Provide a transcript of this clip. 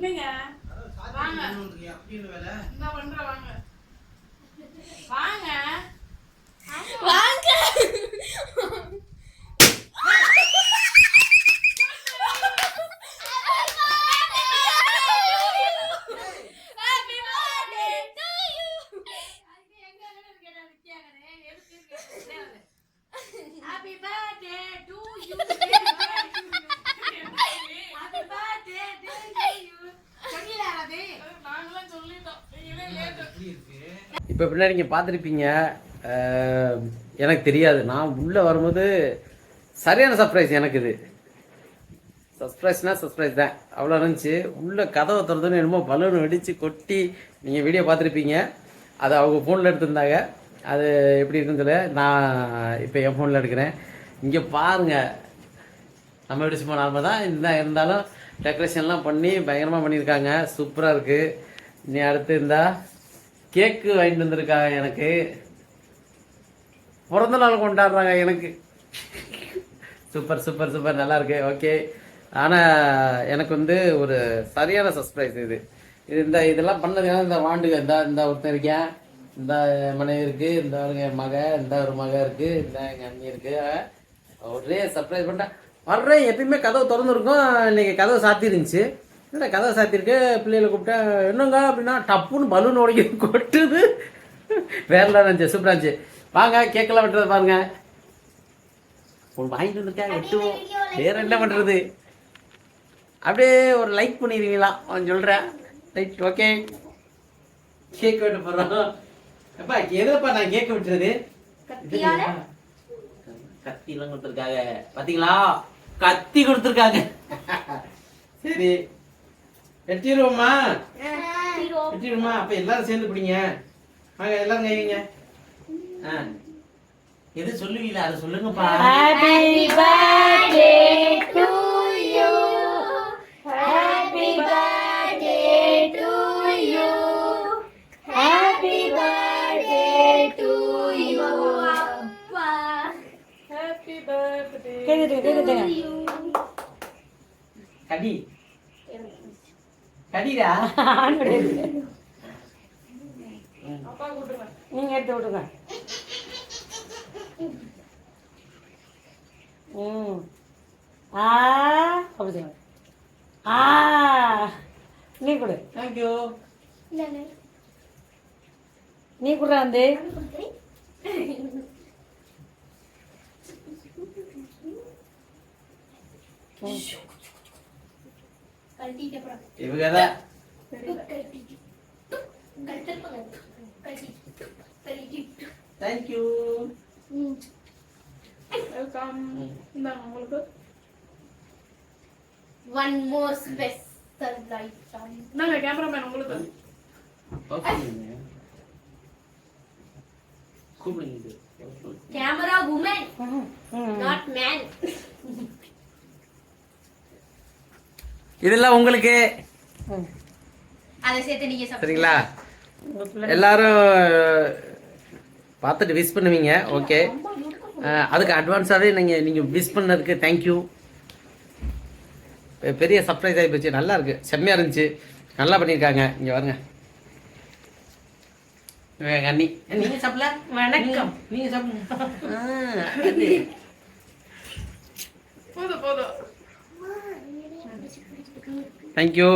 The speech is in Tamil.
என்னங்க வாங்க என்ன பண்ற வாங்க வாங்க வாங்க Happy birthday to you. Happy birthday to you. சொல்லிடாதே நாங்கலாம் சொல்லிட்டோம் நீங்களே லேட் இப்போ பின்னாடி நீங்க பார்த்துருப்பீங்க எனக்கு தெரியாது நான் உள்ளே வரும்போது சரியான சர்ப்ரைஸ் எனக்கு இது சர்ப்ரைஸ் தான் அவ்வளோ இருந்துச்சு உள்ளே கதவை திறந்துன்னு என்னமோ பலூன் வெடித்து கொட்டி நீங்கள் வீடியோ பார்த்துருப்பீங்க அதை அவங்க ஃபோனில் எடுத்திருந்தாங்க அது எப்படி இருக்குன்னு சொல்ல நான் இப்போ என் ஃபோனில் எடுக்கிறேன் இங்கே பாருங்கள் நம்ம எப்படி சும்மா நார்மல் தான் இருந்தாலும் டெக்கரேஷன்லாம் பண்ணி பயங்கரமாக பண்ணியிருக்காங்க சூப்பராக இருக்குது நீ அடுத்து இருந்தால் கேக்கு வாங்கிட்டு வந்திருக்காங்க எனக்கு பிறந்த நாள் கொண்டாடுறாங்க எனக்கு சூப்பர் நல்லா இருக்கு ஓகே ஆனால் எனக்கு வந்து ஒரு சரியான சர்ப்ரைஸ் இது இதெல்லாம் பண்ணது இந்த வாண்டுங்க இந்த ஒருத்தன் இருக்கேன் இந்த மனைவி இருக்கு இந்த என் மக இந்த ஒரு மக இருக்கு இந்த எங்கள் அண்ணி இருக்கு ஒரே சர்ப்ரைஸ் பண்ணிட்டேன் வர்றேன் எப்பயுமே கதவு திறந்துருக்கும் இன்னைக்கு கதவை சாத்திருந்துச்சு இல்லை கதவை சாத்திருக்கு பிள்ளைகளை கூப்பிட்டா என்னங்க அப்படின்னா டப்புன்னு பலூன் உடைக்க கொட்டுது வேறலாம் இருந்துச்சு சூப்பராக இருந்துச்சு வாங்க கேக்கெல்லாம் வெட்டுறது பாருங்க வாங்கிட்டு வந்துருக்கேன் வெட்டுவோம் வேற என்ன பண்ணுறது அப்படியே ஒரு லைக் பண்ணிடுவீங்களா அவன் சொல்கிறேன் ரைட் ஓகே கேக் வெட்ட போகிறோம் அப்பா எதுப்பா நான் கேட்க விட்டுறது கத்தி எல்லாம் கொடுத்துருக்காங்க பாத்தீங்களா கத்தி கொடுத்துருக்காங்க சரி வெட்டிடுவோமா அப்ப எல்லாரும் சேர்ந்து பிடிங்க வாங்க எல்லாரும் கைவிங்க எது சொல்லுவீங்களா அதை சொல்லுங்கப்பா Happy birthday to you Happy birthday to you Happy birthday to you Appa Happy birthday கேக்குதுங்க கடிடா அப்பா கூட்டுங்க நீங்க எடுத்து விட்டுங்க அப்படி நீ கொடு தேங்க்யூ நீ கூட வந்து இவங்கதான் தேங்க்யூ வெல்கம் இந்தாங்க உங்களுக்கு One more special item. நாங்க கேமராமேன் உங்களுக்கு கூப்பிடுங்க Camera woman, not man. இதெல்லாம் உங்களுக்கு அதை சேர்த்து நீங்க சரிங்களா எல்லாரும் பார்த்துட்டு விஷ் பண்ணுவீங்க ஓகே அதுக்கு அட்வான்ஸாகவே நீங்கள் விஷ் பண்ணதுக்கு தேங்க்யூ பெரிய சர்ப்ரைஸ் ஆகி போச்சு நல்லா இருக்கு செம்மையாக இருந்துச்சு நல்லா பண்ணியிருக்காங்க இங்கே வருங்க அண்ணி நீங்கள் சாப்பிடல வணக்கம் நீங்கள் சாப்பிடுங்க போதும் தேங்க்யூ